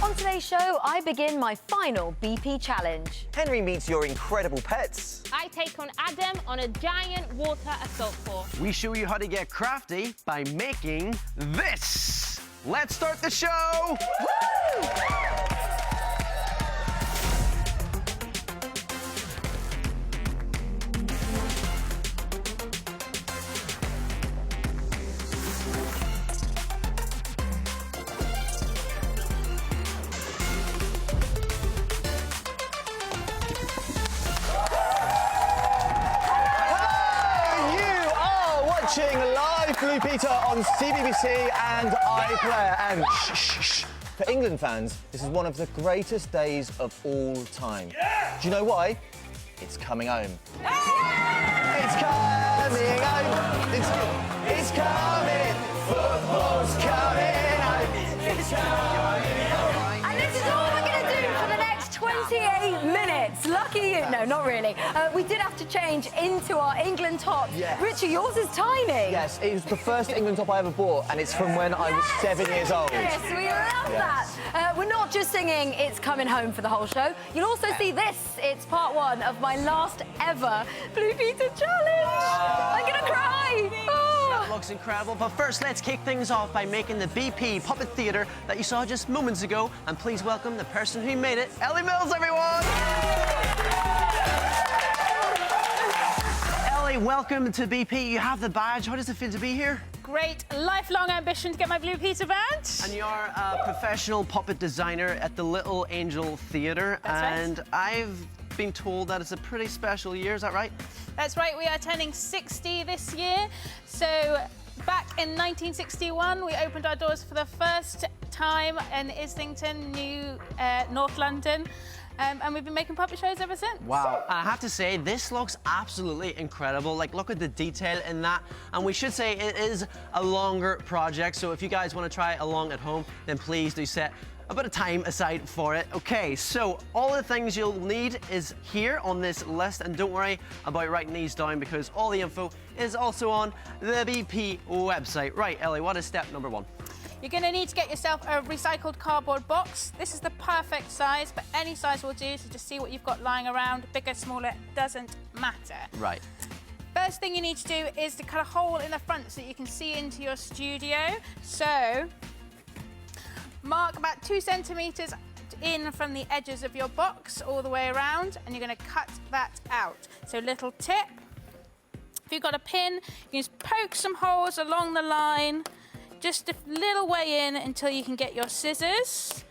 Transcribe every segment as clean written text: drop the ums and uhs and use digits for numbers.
On today's show, I begin my final BP challenge. Henry meets your incredible pets. I take on Adam on a giant water assault course. We show you how to get crafty by making this. Let's start the show! Woo! Live Blue Peter on CBBC and iPlayer. And shh. For England fans, this is one of the greatest days of all time. Yeah! Do you know why? It's coming home. Hey! It's coming home. It's coming. Football's coming home. It's coming home. And this is all we're going to do for the next 28 minutes. Lucky you. No, not really. We did have to change into our England top. Yes. Richard, yours is tiny. Yes, it was the first England top I ever bought, and it's from when I was 7 years old. Yes, we love that. We're not just singing It's Coming Home for the whole show. You'll also see this. It's part one of my last ever Blue Peter challenge. I'm going to cry. That looks incredible, but first let's kick things off by making the BP Puppet Theatre that you saw just moments ago. And please welcome the person who made it, Ellie Mills, everyone! Ellie, welcome to BP. You have the badge. How does it feel to be here? Great lifelong ambition to get my Blue Peter badge. And you're a professional puppet designer at the Little Angel Theatre. That's right. I've been told that it's a pretty special year, is that right? That's right, we are turning 60 this year. So back in 1961, we opened our doors for the first time in Islington, North London. And we've been making puppet shows ever since. Wow. And I have to say, this looks absolutely incredible. Like, look at the detail in that. And we should say it is a longer project, so if you guys want to try it along at home, then please do set a bit of time aside for it. Okay, so all the things you'll need is here on this list, and don't worry about writing these down because all the info is also on the BP website. Right, Ellie, what is step number one? You're going to need to get yourself a recycled cardboard box. This is the perfect size, but any size will do, so just see what you've got lying around. Bigger, smaller, doesn't matter. Right. First thing you need to do is to cut a hole in the front so that you can see into your studio. So mark about 2 centimetres in from the edges of your box all the way around, and you're going to cut that out. So little tip, if you've got a pin, you can just poke some holes along the line, just a little way in until you can get your scissors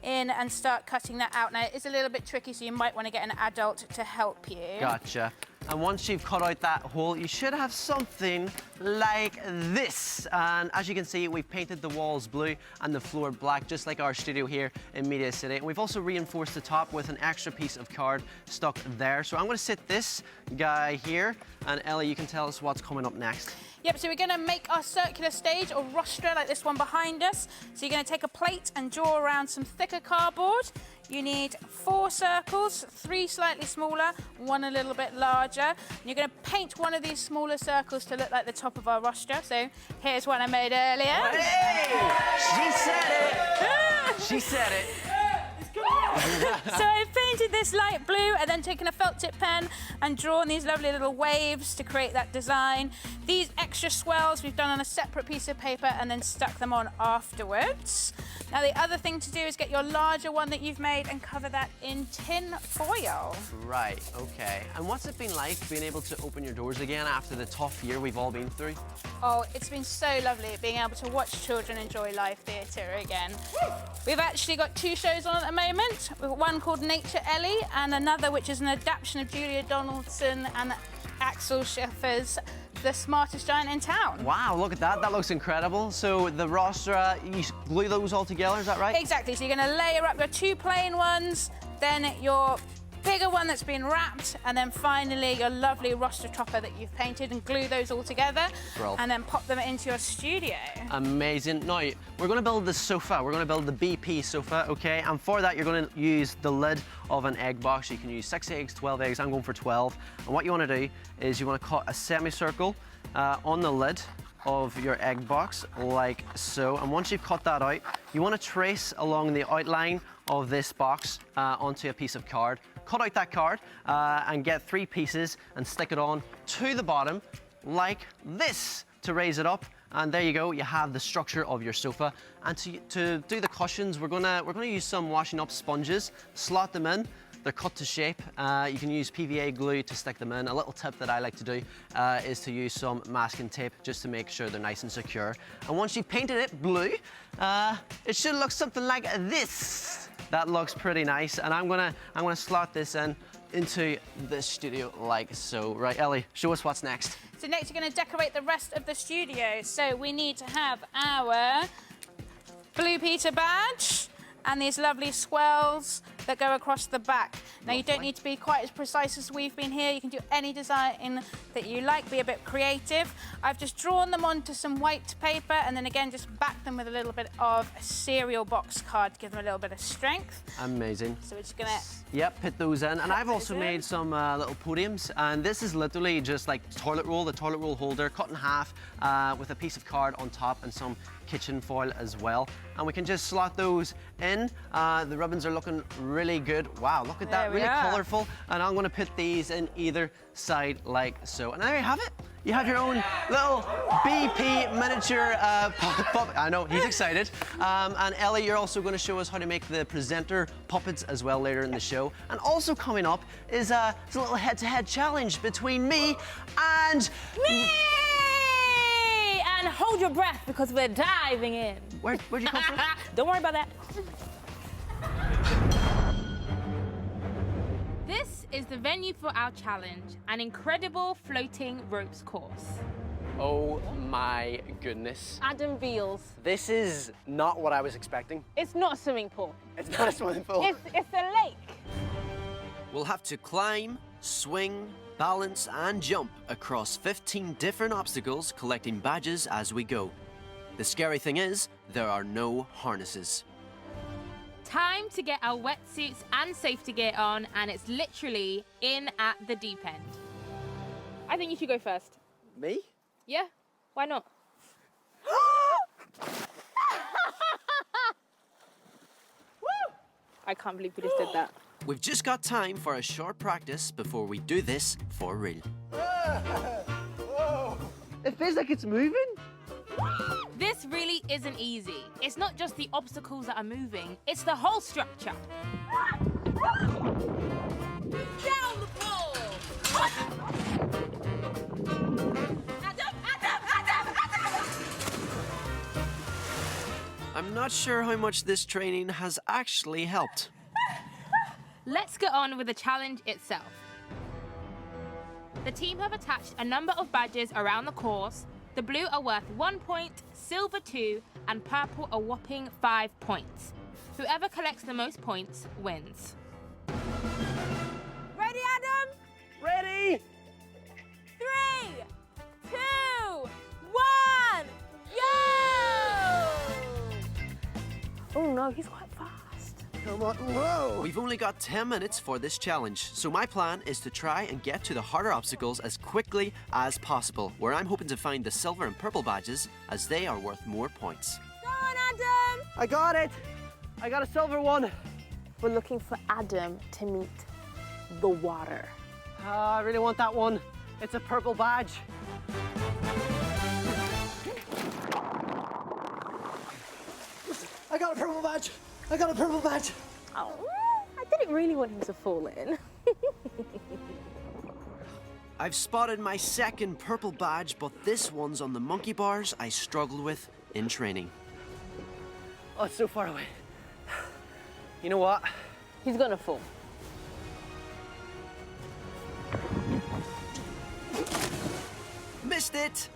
in and start cutting that out. Now, it is a little bit tricky, so you might want to get an adult to help you. Gotcha. And once you've cut out that hole, you should have something like this. And as you can see, we've painted the walls blue and the floor black, just like our studio here in Media City. And we've also reinforced the top with an extra piece of card stuck there. So I'm going to sit this guy here, and Ellie, you can tell us what's coming up next. Yep, so we're going to make our circular stage or rostra like this one behind us. So you're going to take a plate and draw around some thicker cardboard. You need 4 circles, 3 slightly smaller, 1 a little bit larger. And you're going to paint one of these smaller circles to look like the top of our rostra. So here's one I made earlier. Hey! She said it! She said it. So I've painted this light blue and then taken a felt tip pen and drawn these lovely little waves to create that design. These extra swells we've done on a separate piece of paper and then stuck them on afterwards. Now the other thing to do is get your larger one that you've made and cover that in tin foil. Right, okay. And what's it been like being able to open your doors again after the tough year we've all been through? Oh, it's been so lovely being able to watch children enjoy live theatre again. We've actually got 2 shows on at the moment. We've got one called Nature Ellie and another which is an adaptation of Julia Donaldson and Axel Schiffer's The Smartest Giant in Town. Wow, look at that. That looks incredible. So the rostra, you glue those all together, is that right? Exactly. So you're going to layer up your 2 plain ones, then your bigger one that's been wrapped, and then finally your lovely rostra topper that you've painted, and glue those all together. Brilliant. And then pop them into your studio. Amazing. Now, we're going to build the sofa. We're going to build the BP sofa, okay? And for that, you're going to use the lid of an egg box. You can use 6 eggs, 12 eggs. I'm going for 12. And what you want to do is you want to cut a semicircle on the lid, of your egg box, like so. And once you've cut that out, you want to trace along the outline of this box onto a piece of card. Cut out that card and get 3 pieces and stick it on to the bottom like this to raise it up. And there you go, you have the structure of your sofa. And to do the cushions, we're gonna use some washing up sponges, slot them in. They're cut to shape. You can use PVA glue to stick them in. A little tip that I like to do is to use some masking tape just to make sure they're nice and secure. And once you've painted it blue, it should look something like this. That looks pretty nice. And I'm gonna slot this into the studio like so. Right, Ellie, show us what's next. So next you're going to decorate the rest of the studio. So we need to have our Blue Peter badge and these lovely swirls that go across the back. Now you don't need to be quite as precise as we've been here. You can do any design that you like, be a bit creative. I've just drawn them onto some white paper and then again just back them with a little bit of a cereal box card to give them a little bit of strength. Amazing. So we're just gonna... Yep, put those in. And I've also made some little podiums, and this is literally just like the toilet roll holder, cut in half with a piece of card on top and some kitchen foil as well. And we can just slot those in. The ribbons are looking really good. Wow, look at that, really colourful. And I'm gonna put these in either side like so. And there you have it. You have your own little BP miniature puppet. I know, he's excited. And Ellie, you're also gonna show us how to make the presenter puppets as well later in the show. And also coming up is a little head-to-head challenge between me and... Me! And hold your breath because we're diving in. Where'd you come from? Don't worry about that. This is the venue for our challenge, an incredible floating ropes course. Oh my goodness. Adam Beals. This is not what I was expecting. It's not a swimming pool. It's not a swimming pool. It's a lake. We'll have to climb, swing, balance and jump across 15 different obstacles, collecting badges as we go. The scary thing is, there are no harnesses. Time to get our wetsuits and safety gear on, and it's literally in at the deep end. I think you should go first. Me? Yeah, why not? I can't believe we just did that. We've just got time for a short practice before we do this for real. It feels like it's moving. This really isn't easy. It's not just the obstacles that are moving, it's the whole structure. Down the pole! I'm not sure how much this training has actually helped. Let's get on with the challenge itself. The team have attached a number of badges around the course. The blue are worth 1 point, silver 2, and purple a whopping 5 points. Whoever collects the most points wins. Ready, Adam? Ready? 3, 2, 1, go! Oh no, he's quite fast. Come on, whoa! We've only got 10 minutes for this challenge, so my plan is to try and get to the harder obstacles as quickly as possible, where I'm hoping to find the silver and purple badges, as they are worth more points. Go on, Adam! I got it! I got a silver one. We're looking for Adam to meet the water. I really want that one. It's a purple badge. I got a purple badge. I got a purple badge. Oh, I didn't really want him to fall in. I've spotted my second purple badge, but this one's on the monkey bars I struggled with in training. Oh, it's so far away. You know what? He's gonna fall. Missed it!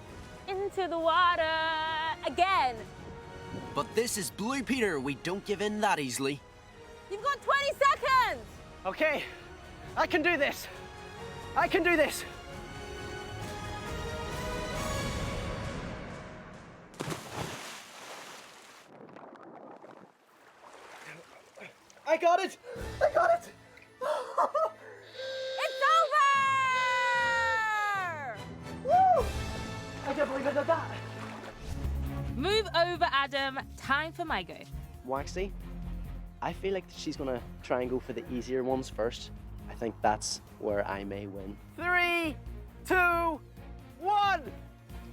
Into the water again. But this is Blue Peter. We don't give in that easily. You've got 20 seconds. Okay, I can do this. I can do this. I got it! I got it! It's over! Woo! I can't believe I did that. Move over, Adam. Time for my go. Waxy, I feel like she's gonna try and go for the easier ones first. I think that's where I may win. 3, 2, 1,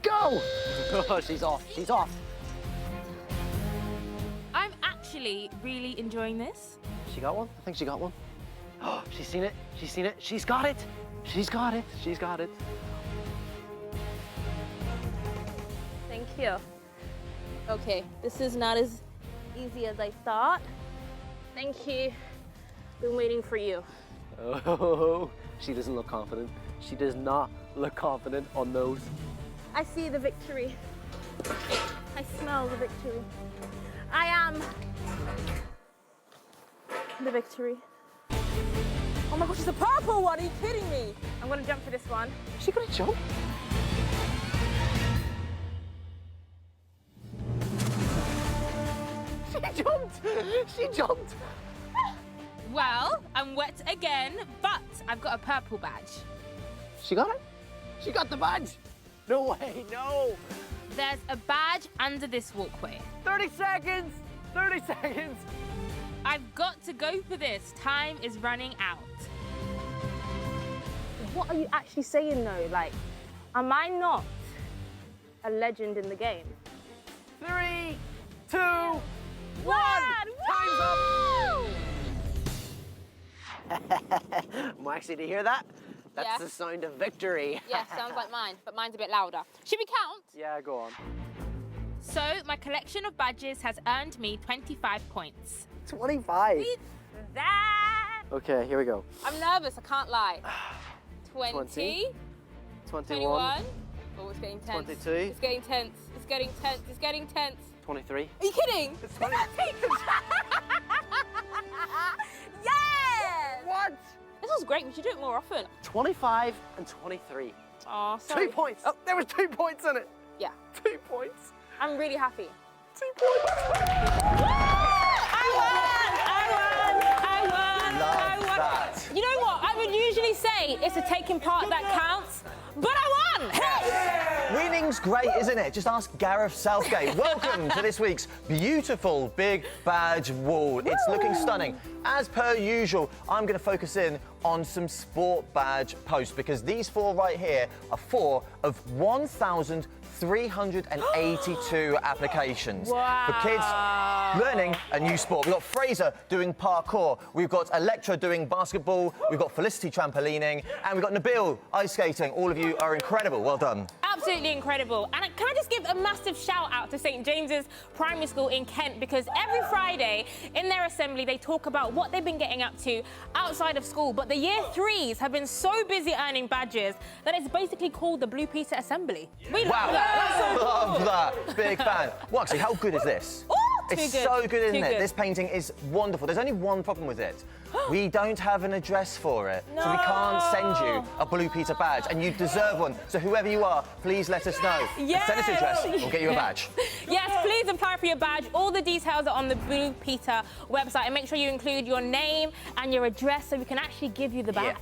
go! Oh, she's off, she's off. I'm actually really enjoying this. She got one? I think she got one. Oh, she's seen it, she's seen it, she's got it. She's got it, she's got it. Thank you. Okay, this is not as easy as I thought. Thank you. Been waiting for you. Oh, she doesn't look confident. She does not look confident on those. I see the victory. I smell the victory. I am the victory. Oh my gosh, it's a purple one. Are you kidding me? I'm gonna jump for this one. Is she gonna jump? She jumped! She jumped! Well, I'm wet again, but I've got a purple badge. She got it? She got the badge! No way, no! There's a badge under this walkway. 30 seconds! 30 seconds! I've got to go for this. Time is running out. What are you actually saying though? Like, am I not a legend in the game? 3, 2, 1! Time's up! Maxie, did you hear that? That's Yeah. the sound of victory. Yeah, sounds like mine, but mine's a bit louder. Should we count? Yeah, go on. So my collection of badges has earned me 25 points. 25. That. Okay, here we go. I'm nervous, I can't lie. 20, 21, 21. Oh, it's getting tense. 22. It's getting tense. It's getting tense. It's getting tense. 23. Are you kidding? It's 20. Yes! What? This was great. We should do it more often. 25 and 23. Oh, sorry. 2 points. Oh, there was 2 points in it. Yeah. 2 points. I'm really happy. 2 points. I won! Love that. You know what? I would usually say it's the taking part that counts, but I won! Hey! Winning's great, isn't it? Just ask Gareth Southgate. Welcome to this week's beautiful big badge wall. It's looking stunning. As per usual, I'm going to focus in on some sport badge posts because these 4 right here are 4 of 1,382 applications for kids learning a new sport. We've got Fraser doing parkour, we've got Electra doing basketball, we've got Felicity trampolining, and we've got Nabil ice skating. All of you are incredible. Well done. Absolutely incredible. And can I just give a massive shout out to St. James's Primary School in Kent, because every Friday in their assembly they talk about what they've been getting up to outside of school. But the year 3s have been so busy earning badges that it's basically called the Blue Peter Assembly. We love that. That's so cool. Love that. Big fan. Waxy, how good is this? Ooh, too It's good. so good, isn't Too it? good. This painting is wonderful. There's only one problem with it. We don't have an address for it, so we can't send you a Blue Peter badge, and you deserve one. So whoever you are, please let us know. Yes. Send us your address, we'll get you a badge. Yes, please apply for your badge. All the details are on the Blue Peter website, and make sure you include your name and your address so we can actually give you the badge.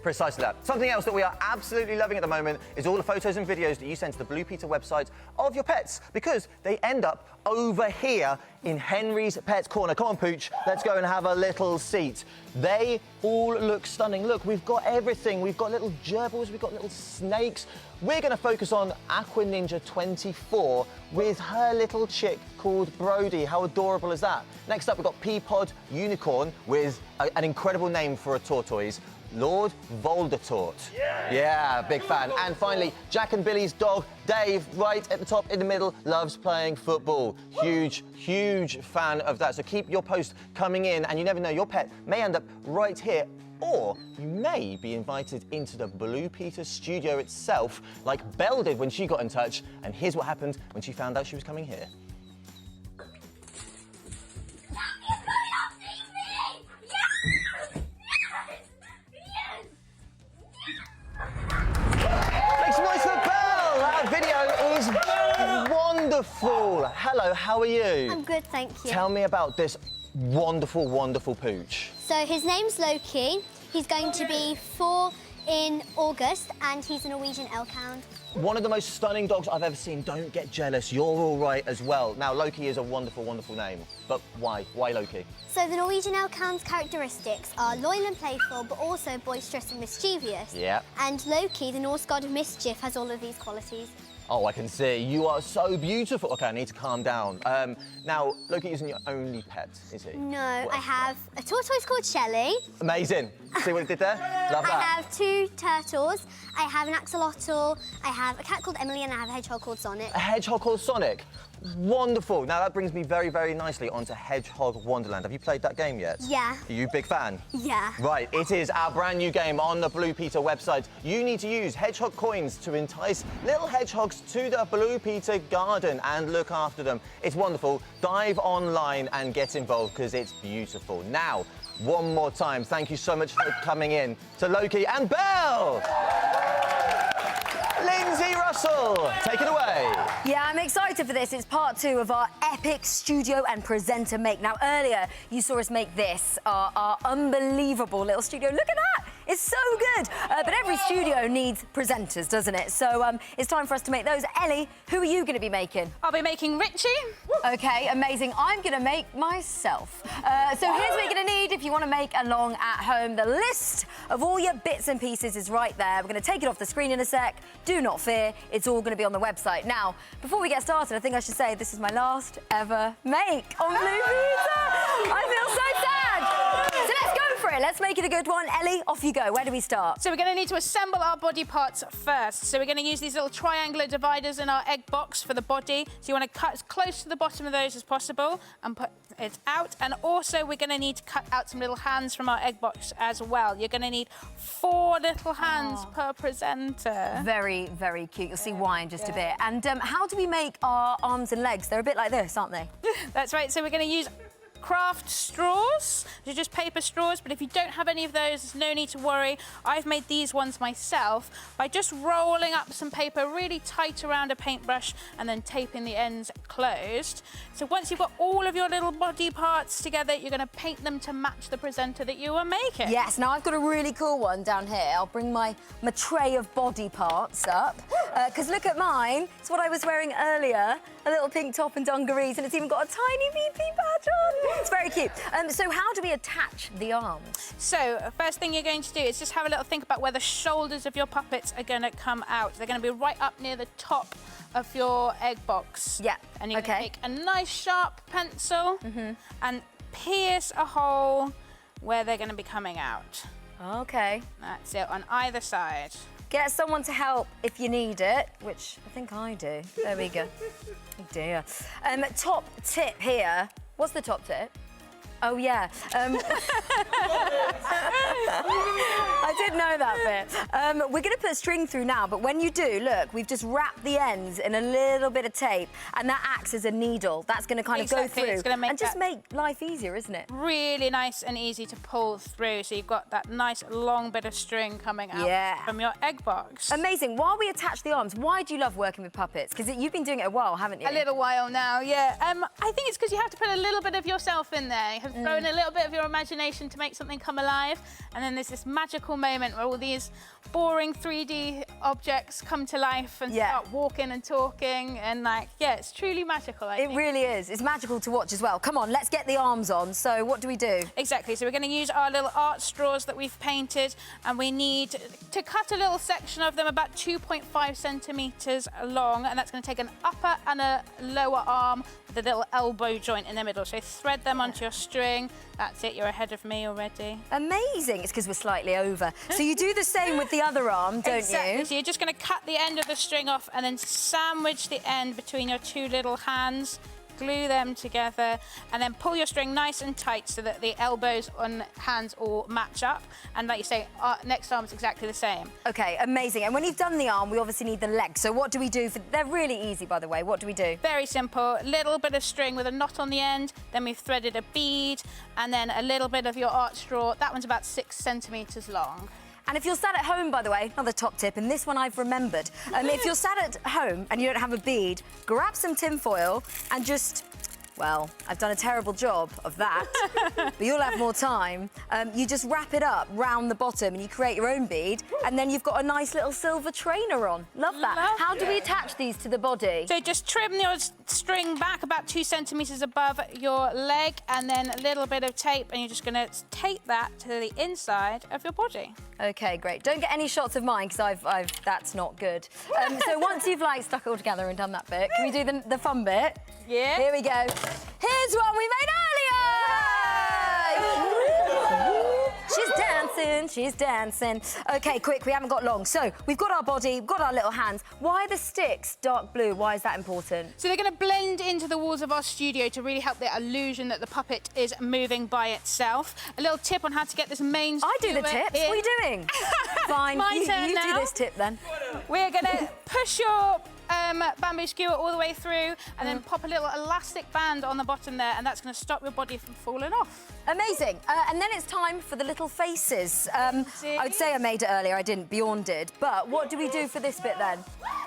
Precisely that. Something else that we are absolutely loving at the moment is all the photos and videos that you send to the Blue Peter website of your pets, because they end up over here in Henry's Pets Corner. Come on, Pooch, let's go and have a little seat. They all look stunning. Look, we've got everything. We've got little gerbils, we've got little snakes. We're going to focus on Aqua Ninja 24 with her little chick called Brody. How adorable is that? Next up, we've got Peapod Unicorn with an incredible name for a tortoise. Lord Voldemort. Yeah, big fan. And finally, Jack and Billy's dog, Dave, right at the top in the middle, loves playing football. Huge, huge fan of that. So keep your posts coming in, and you never know, your pet may end up right here, or you may be invited into the Blue Peter studio itself, like Belle did when she got in touch. And here's what happened when she found out she was coming here. Make some noise for Belle! That video is wonderful. Hello, how are you? I'm good, thank you. Tell me about this wonderful, wonderful pooch. So his name's Loki. He's going to be 4 in August, and he's a Norwegian elk hound. One of the most stunning dogs I've ever seen. Don't get jealous, you're all right as well. Now, Loki is a wonderful, wonderful name, but why? Why Loki? So the Norwegian elk hound's characteristics are loyal and playful, but also boisterous and mischievous. Yeah. And Loki, the Norse god of mischief, has all of these qualities. Oh, I can see. You are so beautiful. OK, I need to calm down. Now, Loki isn't your only pet, is he? No, What I else? have a tortoise called Shelley. Amazing. See what it did there? Love I that. have 2 turtles. I have an axolotl. I have a cat called Emily, and I have a hedgehog called Sonic. A hedgehog called Sonic. Wonderful. Now, that brings me very, very nicely onto Hedgehog Wonderland. Have you played that game yet? Yeah. Are you a big fan? Yeah. Right, it is our brand new game on the Blue Peter website. You need to use hedgehog coins to entice little hedgehogs to the Blue Peter garden and look after them. It's wonderful. Dive online and get involved because it's beautiful. Now, one more time, thank you so much for coming in to Loki and Belle. Lindsey Russell, take it away. Yeah, I'm excited for this. It's part 2 of our epic studio and presenter make. Now, earlier, you saw us make this, our unbelievable little studio. Look at that! It's so good. But every studio needs presenters, doesn't it? So it's time for us to make those. Ellie, who are you going to be making? I'll be making Richie. OK, amazing. I'm going to make myself. So here's what you're going to need if you want to make along at home. The list of all your bits and pieces is right there. We're going to take it off the screen in a sec. Do not fear, it's all going to be on the website. Now, before we get started, I think I should say this is my last ever make on Blue Peter. I feel so sad. So let's go for it. Let's make it a good one. Ellie, off you go. Where do we start? So we're going to need to assemble our body parts first. So we're going to use these little triangular dividers in our egg box for the body. So you want to cut as close to the bottom of those as possible and put it out. And also we're going to need to cut out some little hands from our egg box as well. You're going to need 4 little hands per presenter. Very, very cute. You'll see why in just a bit. And how do we make our arms and legs? They're a bit like this, aren't they? That's right. So we're going to use craft straws. They're just paper straws, but if you don't have any of those, there's no need to worry. I've made these ones myself by just rolling up some paper really tight around a paintbrush and then taping the ends closed. So once you've got all of your little body parts together, you're going to paint them to match the presenter that you are making. Yes, now I've got a really cool one down here. I'll bring my tray of body parts up. Because look at mine. It's what I was wearing earlier. A little pink top and dungarees, and it's even got a tiny VP badge on. It's very cute. So how do we attach the arms? So first thing you're going to do is just have a little think about where the shoulders of your puppets are going to come out. They're going to be right up near the top of your egg box. Yeah, And you're going to take a nice sharp pencil and pierce a hole where they're going to be coming out. OK. That's it, on either side. Get someone to help if you need it, which I think I do. There we go. Oh dear. Top tip here. What's the top tip? Oh, yeah. I did know that bit. We're going to put string through now, but when you do, look, we've just wrapped the ends in a little bit of tape, and that acts as a needle. That's going to kind of go through It's gonna make and just make life easier, isn't it? Really nice and easy to pull through, so you've got that nice long bit of string coming out from your egg box. Amazing. While we attach the arms, why do you love working with puppets? Because you've been doing it a while, haven't you? A little while now, yeah. I think it's because you have to put a little bit of yourself in there. You have to throw in a little bit of your imagination to make something come alive, and then there's this magical moment where all these boring 3D objects come to life and start walking and talking, and it's truly magical, I think. It really is. It's magical to watch as well. Come on, let's get the arms on. So what do we do? Exactly, so we're going to use our little art straws that we've painted, and we need to cut a little section of them about 2.5 centimetres long, and that's going to take an upper and a lower arm with a little elbow joint in the middle. So thread them onto your string. That's it, you're ahead of me already. Amazing. It's because we're slightly over. So you do the same with the other arm, don't Exactly. you? So you're just going to cut the end of the string off and then sandwich the end between your 2 little hands, glue them together, and then pull your string nice and tight so that the elbows and hands all match up. And like you say, our next arm's exactly the same. OK, amazing. And when you've done the arm, we obviously need the legs. So what do we do? They're really easy, by the way. What do we do? Very simple. Little bit of string with a knot on the end, then we've threaded a bead, and then a little bit of your art straw. That one's about 6 centimetres long. And if you're sat at home, by the way, another top tip, and this one I've remembered. If you're sat at home and you don't have a bead, grab some tin foil and just Well, I've done a terrible job of that, but you'll have more time. You just wrap it up round the bottom and you create your own bead, and then you've got a nice little silver trainer on. Love that. How do we attach these to the body? So just trim your string back about 2 centimetres above your leg, and then a little bit of tape, and you're just going to tape that to the inside of your body. Okay, great. Don't get any shots of mine, because that's not good. So once you've like stuck it all together and done that bit, can we do the fun bit? Yeah. Here we go. Here's one we made earlier! She's dancing. Okay, quick, we haven't got long. So we've got our body, we've got our little hands. Why are the sticks dark blue? Why is that important? So they're going to blend into the walls of our studio to really help the illusion that the puppet is moving by itself. A little tip on how to get this main I do the skewer tips. in. What are you doing? Fine, My turn you now. do this tip then. We're going to push your bamboo skewer all the way through, and then pop a little elastic band on the bottom there, and that's going to stop your body from falling off. Amazing. And then it's time for the little faces. I would say I made it earlier, I didn't, Bjorn did. But what do we do for this bit then?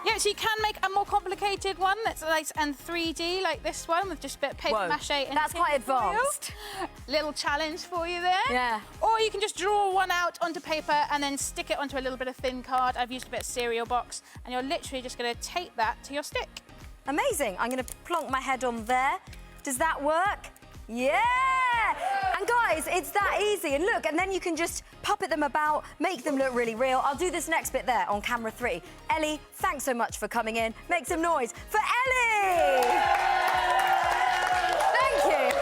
Yeah, so you can make a more complicated one that's nice and 3D, like this one, with just a bit of paper mache. And that's quite advanced. Little challenge for you there. Yeah. Or you can just draw one out onto paper and then stick it onto a little bit of thin card. I've used a bit of cereal box, and you're literally just going to tape that to your stick. Amazing. I'm going to plonk my head on there. Does that work? Yeah! And guys, it's that easy. And look, and then you can just puppet them about, make them look really real. I'll do this next bit there on camera 3. Ellie, thanks so much for coming in. Make some noise for Ellie! Thank you.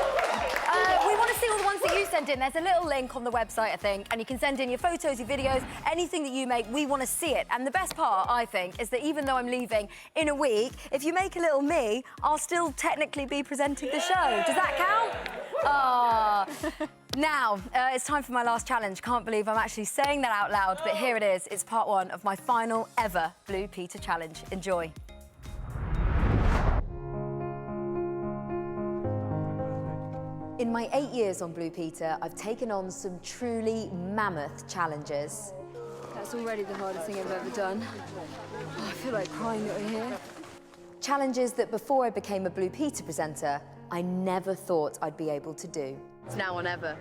We want to see all the ones that you sent in. There's a little link on the website, I think, and you can send in your photos, your videos, anything that you make. We want to see it. And the best part, I think, is that even though I'm leaving in a week, if you make a little me, I'll still technically be presenting the show. Does that count? Ah. Now, it's time for my last challenge. Can't believe I'm actually saying that out loud, but here it is. It's part 1 of my final ever Blue Peter challenge. Enjoy. In my 8 years on Blue Peter, I've taken on some truly mammoth challenges. That's already the hardest thing I've ever done. Oh, I feel like crying over here. Challenges that before I became a Blue Peter presenter, I never thought I'd be able to do. It's now or never.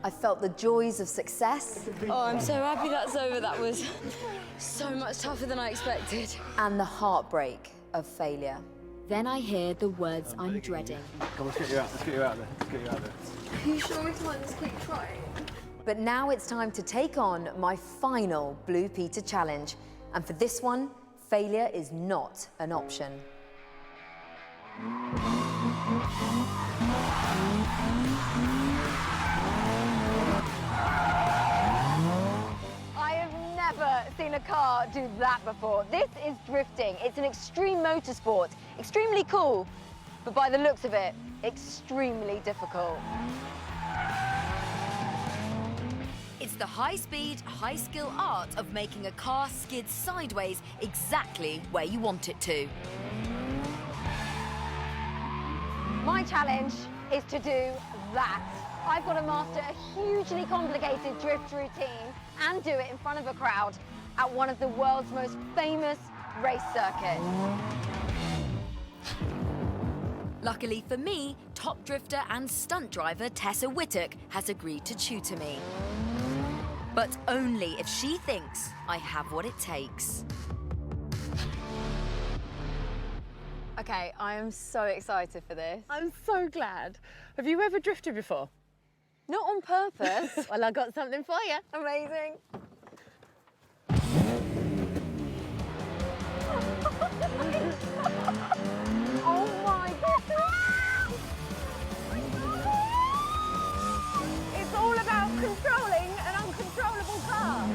I felt the joys of success. Oh, I'm so happy that's over. That was so much tougher than I expected. And the heartbreak of failure. Then I hear the words I'm dreading. Come on, let's get you out. Let's get you out there. Let's get you out there. Are you sure we can't just keep trying? But now it's time to take on my final Blue Peter challenge. And for this one, failure is not an option. I have never seen a car do that before. This is drifting. It's an extreme motorsport. Extremely cool, but by the looks of it, extremely difficult. It's the high-speed, high-skill art of making a car skid sideways exactly where you want it to. My challenge is to do that. I've got to master a hugely complicated drift routine and do it in front of a crowd at one of the world's most famous race circuits. Luckily for me, top drifter and stunt driver Tessa Whittock has agreed to tutor me. But only if she thinks I have what it takes. Okay, I am so excited for this. I'm so glad. Have you ever drifted before? Not on purpose. Well, I got something for you. Amazing. Oh my God! It's all about controlling an uncontrollable car.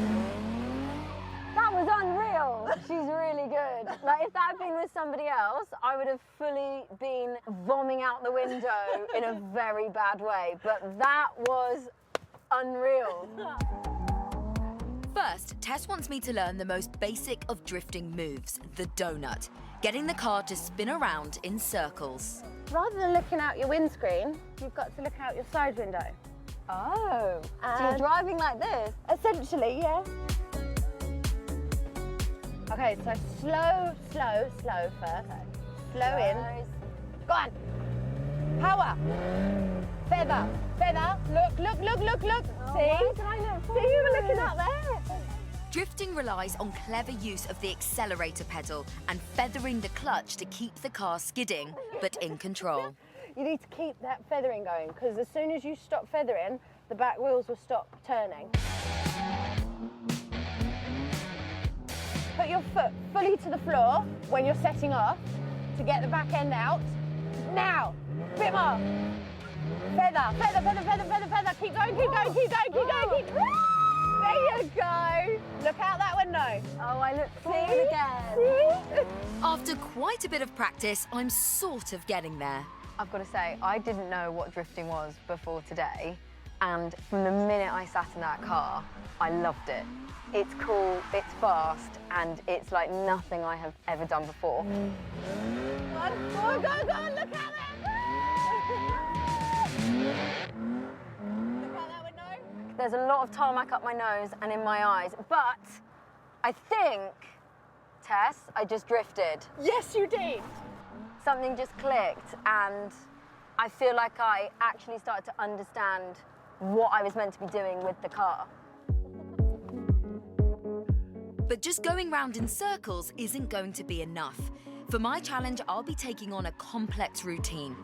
That was unreal. She's really good. Like, if that had been with somebody else, I would have fully been vomiting out the window in a very bad way. But that was unreal. First, Tess wants me to learn the most basic of drifting moves, the donut, getting the car to spin around in circles. Rather than looking out your windscreen, you've got to look out your side window. Oh, so you're driving like this? Essentially, yeah. Okay, so slow, slow, slow first. Slow in. Go on. Power. Feather. Feather. Look, look, look, look, look. See? See, you were looking up there. Drifting relies on clever use of the accelerator pedal and feathering the clutch to keep the car skidding, but in control. You need to keep that feathering going, because as soon as you stop feathering, the back wheels will stop turning. Put your foot fully to the floor when you're setting off to get the back end out. Now, bit more. Feather, feather, feather, feather, feather, feather. Keep going, keep going, keep going, keep going, keep going. There you go. Look out that window. Oh, I look forward again. See? After quite a bit of practice, I'm sort of getting there. I've got to say, I didn't know what drifting was before today, and from the minute I sat in that car, I loved it. It's cool, it's fast, and it's like nothing I have ever done before. Go, go, go, look out there. Look out that window. There's a lot of tarmac up my nose and in my eyes, but I think, Tess, I just drifted. Yes, you did. Something just clicked, and I feel like I actually started to understand what I was meant to be doing with the car. But just going round in circles isn't going to be enough. For my challenge, I'll be taking on a complex routine.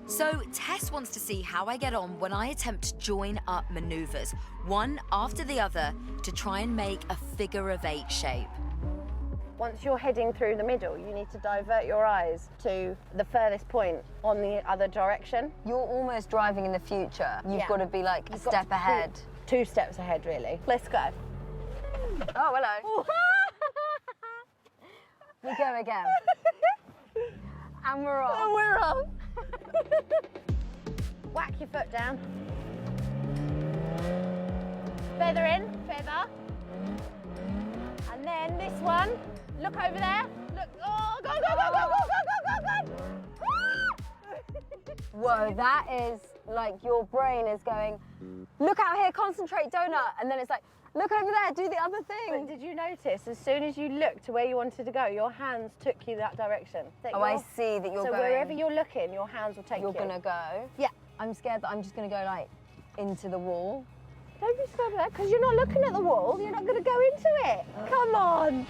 So Tess wants to see how I get on when I attempt join-up maneuvers, one after the other, to try and make a figure-of-8 shape. Once you're heading through the middle, you need to divert your eyes to the furthest point on the other direction. You're almost driving in the future. You've Yeah. got to be like a You've got step to ahead. Two steps ahead, really. Let's go. Oh, hello. We go again. And we're off. Oh, we're off. Whack your foot down. Feather in, feather. And then this one. Look over there. Look. Oh, go, go, go, go, go, go, go, go, go. Whoa, that is like your brain is going, look out here, concentrate, donut. And then it's like, look over there, do the other thing. But did you notice, as soon as you looked to where you wanted to go, your hands took you that direction? Oh, I see that you're so going. So wherever you're looking, your hands will take you. You're gonna go? Yeah. I'm scared that I'm just gonna go like into the wall. Don't be scared of that, because you're not looking at the wall. You're not gonna go into it. Come on.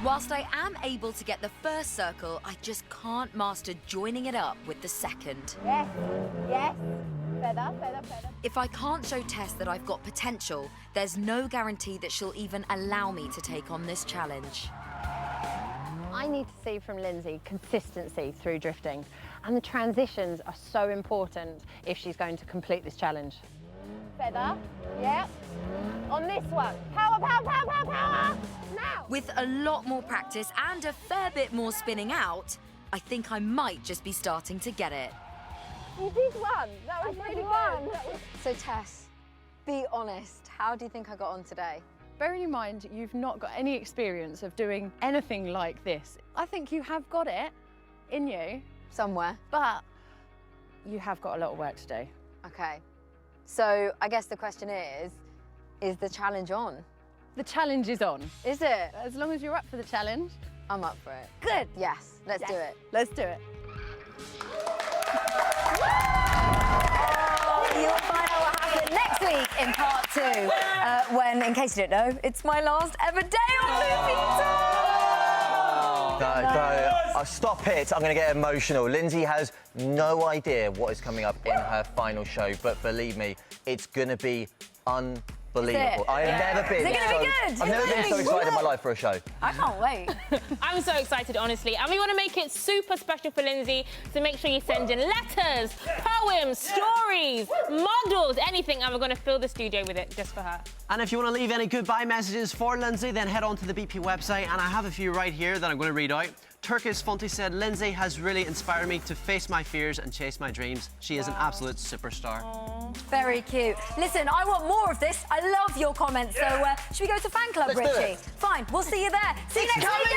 Whilst I am able to get the first circle, I just can't master joining it up with the second. Yes, yes. Feather, feather, feather. If I can't show Tess that I've got potential, there's no guarantee that she'll even allow me to take on this challenge. I need to see from Lindsey consistency through drifting, and the transitions are so important if she's going to complete this challenge. Feather, yeah. On this one. Power, power, power, power, power. Now. With a lot more practice and a fair bit more spinning out, I think I might just be starting to get it. You did one. That was really good. So Tess, be honest, how do you think I got on today? Bearing in mind you've not got any experience of doing anything like this, I think you have got it in you. Somewhere. But you have got a lot of work to do. Okay. So I guess the question is the challenge on? The challenge is on. Is it? As long as you're up for the challenge. I'm up for it. Good. Yes, let's do it. Let's do it. You'll find out what happened next week in part 2, when, in case you don't know, it's my last ever day on No, stop it. I'm going to get emotional. Lindsey has no idea what is coming up in her final show, but believe me, it's going to be unbelievable. I have never been Is it gonna be good? I've never been so excited in my life for a show. I can't wait. I'm so excited, honestly. And we want to make it super special for Lindsey, so make sure you send in letters, poems, stories, models, anything, and we're going to fill the studio with it just for her. And if you want to leave any goodbye messages for Lindsey, then head on to the BP website, and I have a few right here that I'm going to read out. Turkish Fonty said, Lindsey has really inspired me to face my fears and chase my dreams. She is an absolute superstar. Aww. Very cute. Listen, I want more of this. I love your comments. So should we go to fan club, Let's do Richie? it. Fine, we'll see you there. See you next week.